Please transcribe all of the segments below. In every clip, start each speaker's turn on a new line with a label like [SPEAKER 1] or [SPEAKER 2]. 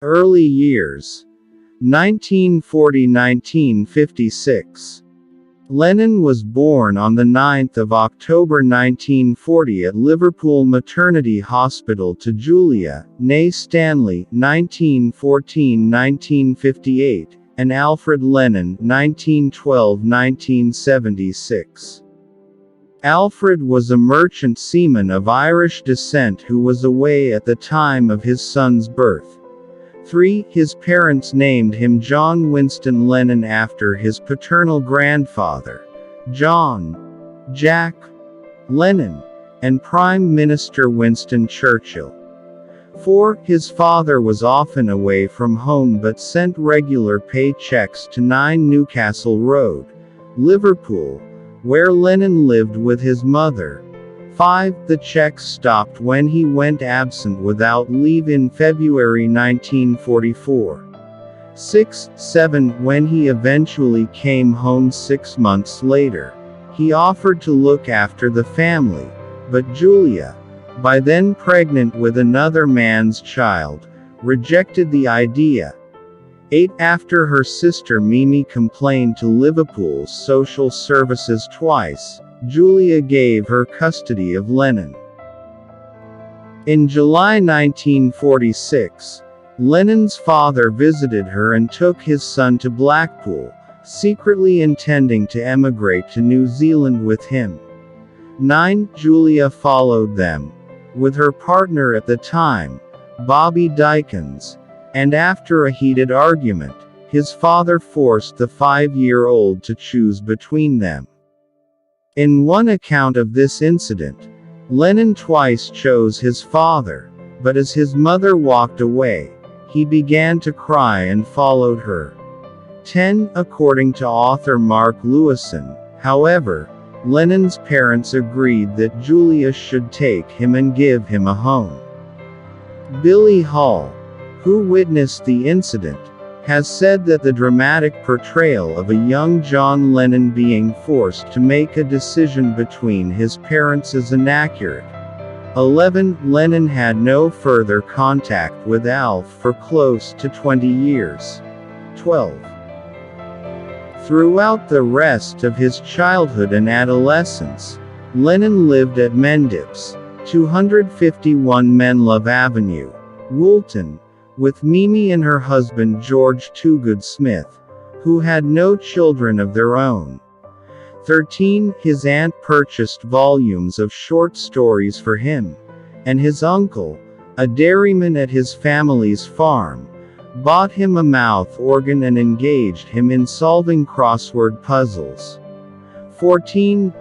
[SPEAKER 1] Early years: 1940–1956. Lennon was born on 9 October 1940 at Liverpool Maternity Hospital to Julia, née Stanley (1914–1958), and Alfred Lennon (1912–1976). Alfred was a merchant seaman of Irish descent who was away at the time of his son's birth. His parents named him John Winston Lennon after his paternal grandfather, John Jack Lennon, and Prime Minister Winston Churchill. His father was often away from home but sent regular pay checks to 9 Newcastle Road, Liverpool, where Lennon lived with his mother. The checks stopped when he went absent without leave in February 1944. When he eventually came home 6 months later, he offered to look after the family, but Julia, by then pregnant with another man's child, rejected the idea. After her sister Mimi complained to Liverpool's social services twice, Julia gave her custody of Lennon. In July 1946, Lennon's father visited her and took his son to Blackpool, secretly intending to emigrate to New Zealand with him. Julia followed them, with her partner at the time, Bobby Dykins, and after a heated argument, his father forced the 5-year-old to choose between them. In one account of this incident, Lennon twice chose his father, but as his mother walked away, he began to cry and followed her. According to author Mark Lewison, however, Lennon's parents agreed that Julia should take him and give him a home. Billy Hall, who witnessed the incident, has said that the dramatic portrayal of a young John Lennon being forced to make a decision between his parents is inaccurate. Lennon had no further contact with Alf for close to 20 years. Throughout the rest of his childhood and adolescence, Lennon lived at Mendips, 251 Menlove Avenue, Woolton, with Mimi and her husband George Toogood Smith, who had no children of their own. His aunt purchased volumes of short stories for him, and his uncle, a dairyman at his family's farm, bought him a mouth organ and engaged him in solving crossword puzzles.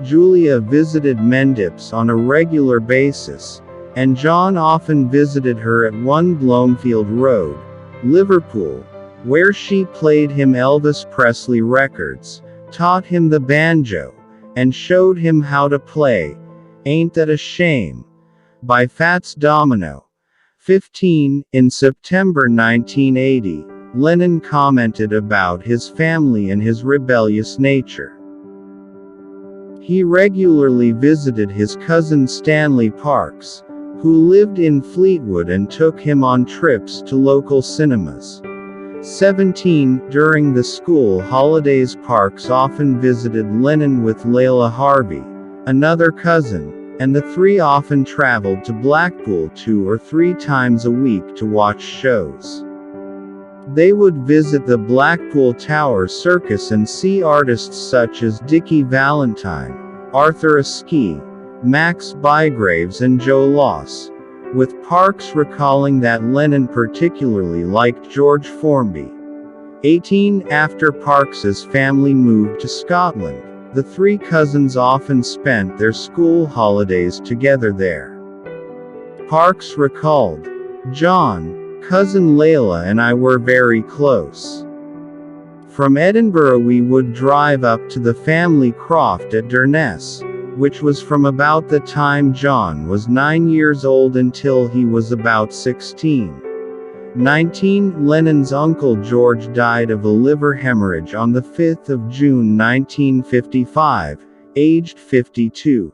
[SPEAKER 1] Julia visited Mendips on a regular basis, and John often visited her at 1 Bloomfield Road, Liverpool, where she played him Elvis Presley records, taught him the banjo, and showed him how to play "Ain't That a Shame" by Fats Domino. In September 1980, Lennon commented about his family and his rebellious nature. He regularly visited his cousin Stanley Parks, who lived in Fleetwood, and took him on trips to local cinemas. During the school holidays, Parks often visited Lennon with Layla Harvey, another cousin, and the three often traveled to Blackpool 2 or 3 times a week to watch shows. They would visit the Blackpool Tower Circus and see artists such as Dickie Valentine, Arthur Askey, Max Bygraves and Joe Loss, with Parks recalling that Lennon particularly liked George Formby. After Parks's family moved to Scotland, the 3 cousins often spent their school holidays together there. Parks recalled, "John, cousin Layla and I were very close. From Edinburgh we would drive up to the family croft at Durness, which was from about the time John was 9 years old until he was about 16. Lennon's uncle George died of a liver hemorrhage on the 5th of June 1955, aged 52.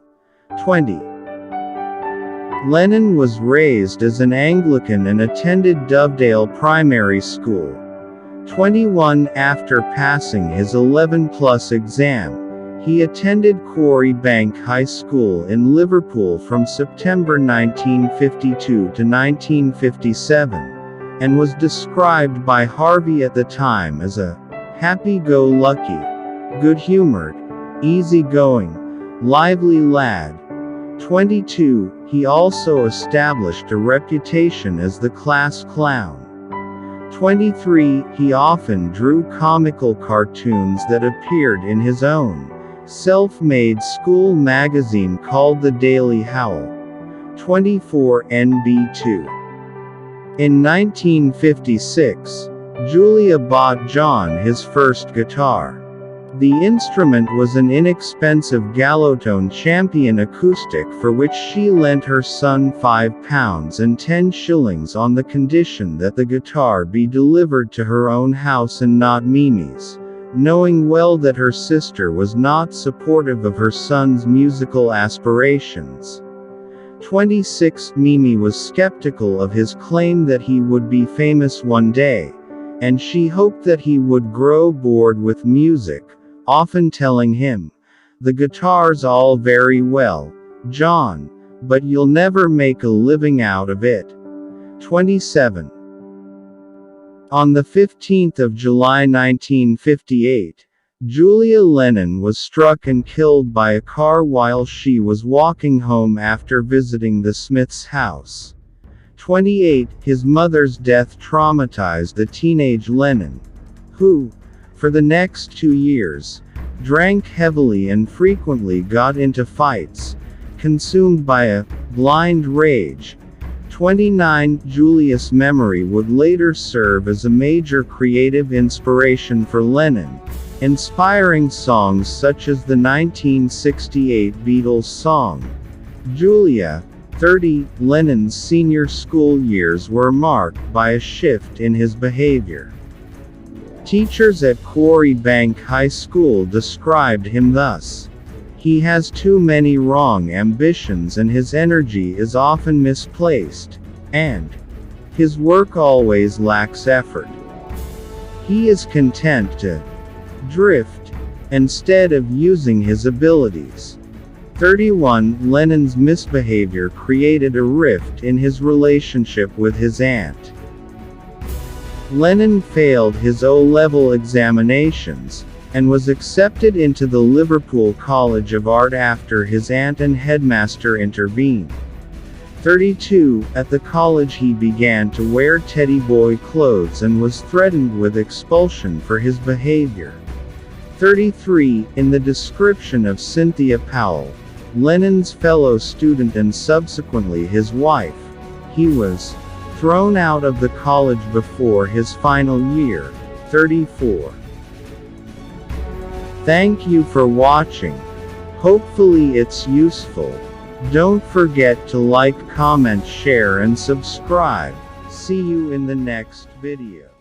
[SPEAKER 1] Lennon was raised as an Anglican and attended Dovedale Primary School. 21 After passing his 11+ exam, he attended Quarry Bank High School in Liverpool from September 1952 to 1957, and was described by Harvey at the time as a happy-go-lucky, good-humored, easy-going, lively lad. 22 He also established a reputation as the class clown. 23 He often drew comical cartoons that appeared in his own self-made school magazine called The Daily Howl. 24 NB2 In 1956, Julia bought John his first guitar. The instrument was an inexpensive Gallotone Champion acoustic for which she lent her son £5 and 10 shillings on the condition that the guitar be delivered to her own house and not Mimi's, knowing well that her sister was not supportive of her son's musical aspirations. 26 Mimi was skeptical of his claim that he would be famous one day, and she hoped that he would grow bored with music, often telling him, "The guitar's all very well, John, but you'll never make a living out of it." 27 On the 15th of July 1958, Julia Lennon was struck and killed by a car while she was walking home after visiting the Smiths' house. 28 His mother's death traumatized the teenage Lennon, who, for the next 2 years, drank heavily and frequently got into fights, consumed by a blind rage. 29 Julia's memory would later serve as a major creative inspiration for Lennon, inspiring songs such as the 1968 Beatles song, Julia. 30 Lennon's senior school years were marked by a shift in his behavior. Teachers at Quarry Bank High School described him thus: "He has too many wrong ambitions and his energy is often misplaced, and his work always lacks effort. He is content to drift, instead of using his abilities." 31 Lennon's misbehavior created a rift in his relationship with his aunt. Lennon failed his O-level examinations, and was accepted into the Liverpool College of Art after his aunt and headmaster intervened. 32 At the college he began to wear teddy boy clothes and was threatened with expulsion for his behavior. 33 In the description of Cynthia Powell, Lennon's fellow student and subsequently his wife, he was thrown out of the college before his final year. 34 Thank you for watching. Hopefully it's useful. Don't forget to like, comment, share and subscribe. See you in the next video.